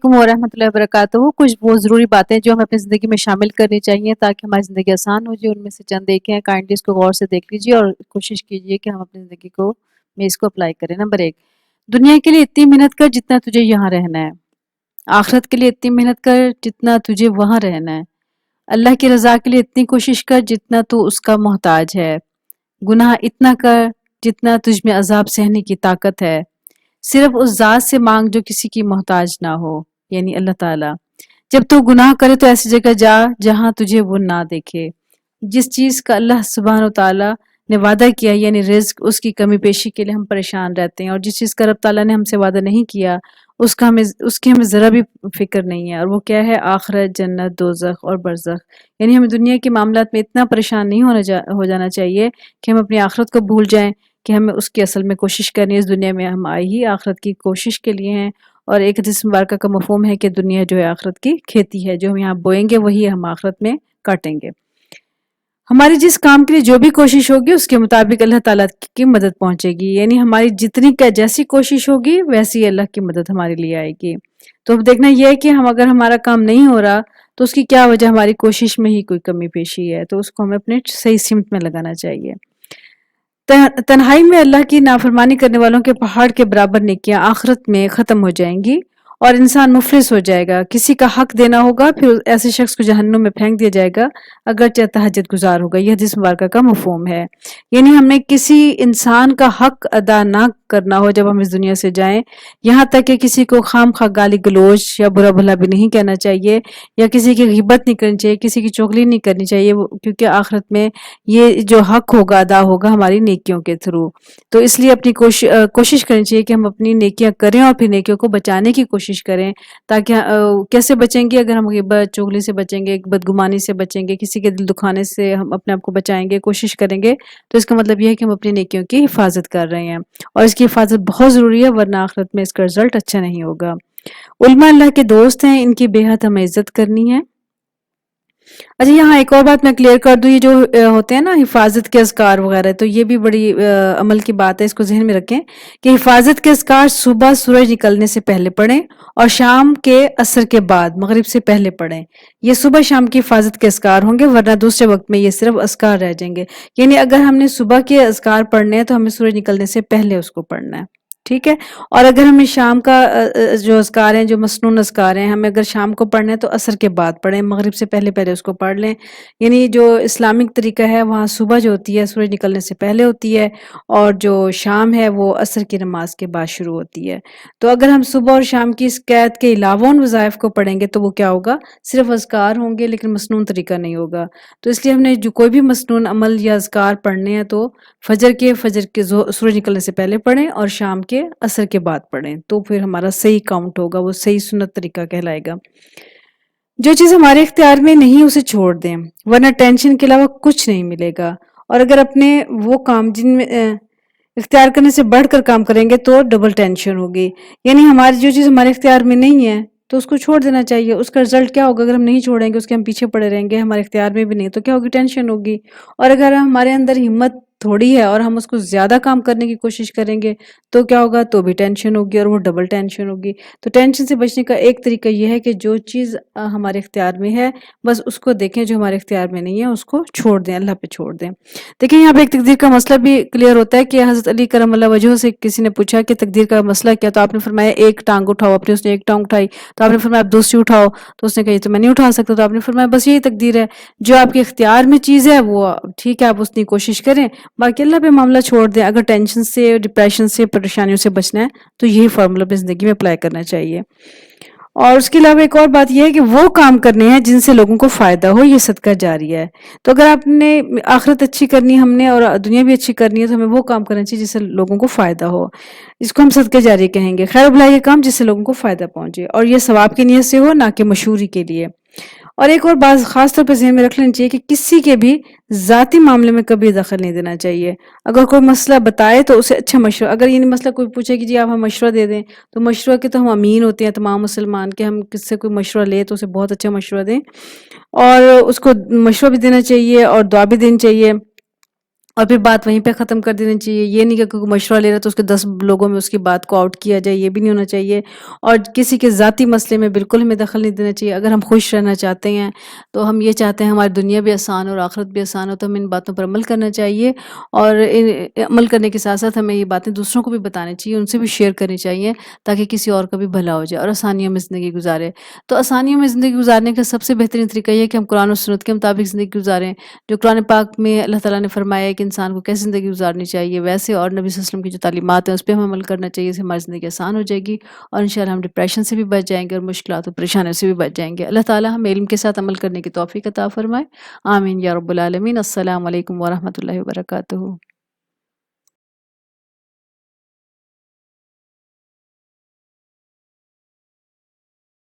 علیکم ورحمۃ اللہ وبرکاتہ۔ کچھ بہت ضروری باتیں جو ہمیں اپنی زندگی میں شامل کرنی چاہیے تاکہ ہماری زندگی آسان ہو جائے، ان میں سے چند ایک ہیں، کائنڈلی اس کو غور سے دیکھ لیجیے اور کوشش کیجیے کہ ہم اپنی زندگی کو میں اس کو اپلائی کریں۔ نمبر 1، دنیا کے لیے اتنی محنت کر جتنا تجھے یہاں رہنا ہے، آخرت کے لیے اتنی محنت کر جتنا تجھے وہاں رہنا ہے، اللہ کی رضا کے لیے اتنی کوشش کر جتنا تو اس کا محتاج ہے، گناہ اتنا کر جتنا تجھ میں عذاب سہنے کی طاقت ہے، صرف اس ذات سے مانگ جو کسی کی محتاج نہ ہو، یعنی اللہ تعالیٰ۔ جب تو گناہ کرے تو ایسی جگہ جا جہاں تجھے وہ نہ دیکھے۔ جس چیز کا اللہ سبحانہ و تعالیٰ نے وعدہ کیا یعنی رزق، اس کی کمی پیشی کے لیے ہم پریشان رہتے ہیں، اور جس چیز کا رب تعالیٰ نے ہم سے وعدہ نہیں کیا اس کی ہمیں ذرا بھی فکر نہیں ہے، اور وہ کیا ہے؟ آخرت، جنت، دوزخ اور برزخ۔ یعنی ہمیں دنیا کے معاملات میں اتنا پریشان نہیں ہو جانا چاہیے کہ ہم اپنی آخرت کو بھول جائیں، کہ ہمیں اس کی اصل میں کوشش کرنی ہے۔ اس دنیا میں ہم آئے ہی آخرت کی کوشش کے لیے ہیں، اور ایک حدیث مبارکہ کا مفہوم ہے کہ دنیا جو ہے آخرت کی کھیتی ہے، جو ہم یہاں بوئیں گے وہی ہم آخرت میں کاٹیں گے۔ ہماری جس کام کے لیے جو بھی کوشش ہوگی اس کے مطابق اللہ تعالیٰ کی مدد پہنچے گی، یعنی ہماری جتنی جیسی کوشش ہوگی ویسی اللہ کی مدد ہمارے لیے آئے گی۔ تو اب دیکھنا یہ ہے کہ اگر ہمارا کام نہیں ہو رہا تو اس کی کیا وجہ؟ ہماری کوشش میں ہی کوئی کمی پیشی ہے، تو اس کو ہمیں اپنے صحیح سمت میں لگانا چاہیے۔ تنہائی میں اللہ کی نافرمانی کرنے والوں کے پہاڑ کے برابر نیکیاں آخرت میں ختم ہو جائیں گی اور انسان مفلس ہو جائے گا۔ کسی کا حق دینا ہوگا، پھر ایسے شخص کو جہنم میں پھینک دیا جائے گا اگرچہ تہجد گزار ہوگا۔ یہ حدیث مبارکہ کا مفہوم ہے، یعنی ہمیں کسی انسان کا حق ادا نہ کرنا ہو جب ہم اس دنیا سے جائیں، یہاں تک کہ کسی کو خام خواہ گالی گلوچ یا برا بھلا بھی نہیں کہنا چاہیے، یا کسی کی غیبت نہیں کرنی چاہیے، کسی کی چغلی نہیں کرنی چاہیے، کیونکہ آخرت میں یہ جو حق ہوگا ادا ہوگا ہماری نیکیوں کے تھرو۔ تو اس لیے اپنی کوشش کرنی چاہیے کہ ہم اپنی نیکیاں کریں اور پھر نیکیوں کو بچانے کی کوشش کریں، تاکہ کیسے بچیں گے؟ اگر ہم غیبت، چغلی سے بچیں گے، بدگمانی سے بچیں گے، کسی کے دل دکھانے سے ہم اپنے آپ کو بچائیں گے، کوشش کریں گے، تو اس کا مطلب یہ ہے کہ ہم اپنی نیکیوں کی حفاظت کر رہے ہیں، اور اس کی حفاظت بہت ضروری ہے، ورنہ آخرت میں اس کا رزلٹ اچھا نہیں ہوگا۔ علماء اللہ کے دوست ہیں، ان کی بے حد ہمیں عزت کرنی ہے۔ اچھا، یہاں ایک اور بات میں کلیئر کر دوں، یہ جو ہوتے ہیں نا حفاظت کے اذکار وغیرہ، تو یہ بھی بڑی عمل کی بات ہے، اس کو ذہن میں رکھیں کہ حفاظت کے اذکار صبح سورج نکلنے سے پہلے پڑھیں اور شام کے عصر کے بعد مغرب سے پہلے پڑھیں۔ یہ صبح شام کی حفاظت کے اذکار ہوں گے، ورنہ دوسرے وقت میں یہ صرف اذکار رہ جائیں گے۔ یعنی اگر ہم نے صبح کے اذکار پڑھنے ہیں تو ہمیں سورج نکلنے سے پہلے اس کو پڑھنا ہے، ٹھیک ہے؟ اور اگر ہمیں شام کا جو اذکار ہیں، جو مسنون اذکار ہیں، ہمیں اگر شام کو پڑھنا ہے تو عصر کے بعد پڑھیں، مغرب سے پہلے اس کو پڑھ لیں۔ یعنی جو اسلامک طریقہ ہے وہاں صبح جو ہوتی ہے سورج نکلنے سے پہلے ہوتی ہے، اور جو شام ہے وہ عصر کی نماز کے بعد شروع ہوتی ہے۔ تو اگر ہم صبح اور شام کی اس قید کے علاوہ ان وظائف کو پڑھیں گے تو وہ کیا ہوگا؟ صرف اذکار ہوں گے، لیکن مسنون طریقہ نہیں ہوگا۔ تو اس لیے ہم نے جو کوئی بھی مسنون عمل یا اذکار پڑھنے ہیں تو فجر کے سورج نکلنے سے پہلے پڑھیں اور شام کے عصر کے بعد پڑھیں، تو پھر ہمارا صحیح کاؤنٹ ہوگا، وہ صحیح سنت طریقہ کہلائے گا۔ جو چیز ہمارے اختیار میں نہیں اسے چھوڑ دیں، ورنہ ٹینشن کے علاوہ کچھ نہیں ملے گا، اور اگر اپنے وہ کام جن میں اختیار کرنے سے بڑھ کر کام کریں گے تو ڈبل ٹینشن ہوگی۔ یعنی ہماری جو چیز ہمارے اختیار میں نہیں ہے تو اس کو چھوڑ دینا چاہیے۔ اس کا رزلٹ کیا ہوگا؟ اگر ہم نہیں چھوڑیں گے، اس کے ہم پیچھے پڑے رہیں گے، ہمارے اختیار میں بھی نہیں، تو کیا ہوگی؟ ٹینشن ہوگی۔ اور اگر ہمارے اندر ہمت تھوڑی ہے اور ہم اس کو زیادہ کام کرنے کی کوشش کریں گے تو کیا ہوگا؟ تو بھی ٹینشن ہوگی، اور وہ ڈبل ٹینشن ہوگی۔ تو ٹینشن سے بچنے کا ایک طریقہ یہ ہے کہ جو چیز ہمارے اختیار میں ہے بس اس کو دیکھیں، جو ہمارے اختیار میں نہیں ہے اس کو چھوڑ دیں، اللہ پہ چھوڑ دیں۔ دیکھیں یہاں پہ ایک تقدیر کا مسئلہ بھی کلیئر ہوتا ہے کہ حضرت علی کرم اللہ وجہہ سے کسی نے پوچھا کہ تقدیر کا مسئلہ کیا، تو آپ نے فرمایا ایک ٹانگ اٹھاؤ اپنی، اس نے ایک ٹانگ اٹھائی، تو آپ نے فرمایا آپ دوسری اٹھاؤ، تو اس نے کہا یہ تو میں نہیں اٹھا سکتا، تو آپ نے فرمایا بس یہی تقدیر ہے، جو آپ کے اختیار میں چیز ہے وہ ٹھیک ہے، آپ اتنی کوشش کریں، باقی اللہ پہ معاملہ چھوڑ دیں۔ اگر ٹینشن سے، ڈپریشن سے، پریشانیوں سے بچنا ہے تو یہی فارمولا اپنی زندگی میں اپلائی کرنا چاہیے۔ اور اس کے علاوہ ایک اور بات یہ ہے کہ وہ کام کرنے ہیں جن سے لوگوں کو فائدہ ہو، یہ صدقہ جاریہ ہے۔ تو اگر آپ نے آخرت اچھی کرنی ہے ہم نے، اور دنیا بھی اچھی کرنی ہے، تو ہمیں وہ کام کرنا چاہیے جس سے لوگوں کو فائدہ ہو، اس کو ہم صدقہ جاریہ کہیں گے۔ خیر بھلائی یہ کام جس سے لوگوں کو فائدہ پہنچے، اور یہ ثواب کی نیت سے ہو، نہ کہ مشہوری کے لیے۔ اور ایک اور بات خاص طور پہ ذہن میں رکھ لینی چاہیے کہ کسی کے بھی ذاتی معاملے میں کبھی دخل نہیں دینا چاہیے۔ اگر کوئی مسئلہ بتائے تو اسے اچھا مشورہ، اگر یہ مسئلہ کوئی پوچھے کہ جی آپ ہمیں مشورہ دے دیں، تو مشورہ کے تو ہم امین ہوتے ہیں تمام مسلمان کے، ہم کس سے کوئی مشورہ لے تو اسے بہت اچھا مشورہ دیں، اور اس کو مشورہ بھی دینا چاہیے اور دعا بھی دینی چاہیے۔ اور پھر بات وہیں پہ ختم کر دینی چاہیے. یہ نہیں کہ کوئی مشورہ لے رہا ہے تو اس کے 10 لوگوں میں اس کی بات کو آؤٹ کیا جائے، یہ بھی نہیں ہونا چاہیے. اور کسی کے ذاتی مسئلے میں بالکل ہمیں دخل نہیں دینا چاہیے. اگر ہم خوش رہنا چاہتے ہیں تو ہم یہ چاہتے ہیں ہماری دنیا بھی آسان ہو اور آخرت بھی آسان ہو، تو ہمیں ان باتوں پر عمل کرنا چاہیے. اور عمل کرنے کے ساتھ ساتھ ہمیں یہ باتیں دوسروں کو بھی بتانی چاہیے، ان سے بھی شیئر کرنی چاہیے تاکہ کسی اور کا بھی بھلا ہو جائے اور آسانیوں میں زندگی گزارے. تو آسانیوں میں زندگی گزارنے کا سب سے بہترین طریقہ یہ ہے کہ ہم قرآن و سنت کے مطابق زندگی گزاریں. جو قرآن پاک میں اللہ تعالیٰ نے فرمایا ہے کہ انسان کو کیسے زندگی گزارنی چاہیے، ویسے اور نبی صلی اللہ علیہ وسلم کی جو تعلیمات ہیں اس پہ ہم عمل کرنا چاہیے. اس سے ہماری زندگی آسان ہو جائے گی اور انشاءاللہ ہم ڈپریشن سے بھی بچ جائیں گے اور مشکلات و پریشانیوں سے بھی بچ جائیں گے. اللہ تعالیٰ ہمیں علم کے ساتھ عمل کرنے کی توفیق عطا فرمائے. آمین یا رب العالمین. السلام علیکم ورحمۃ اللہ وبرکاتہ.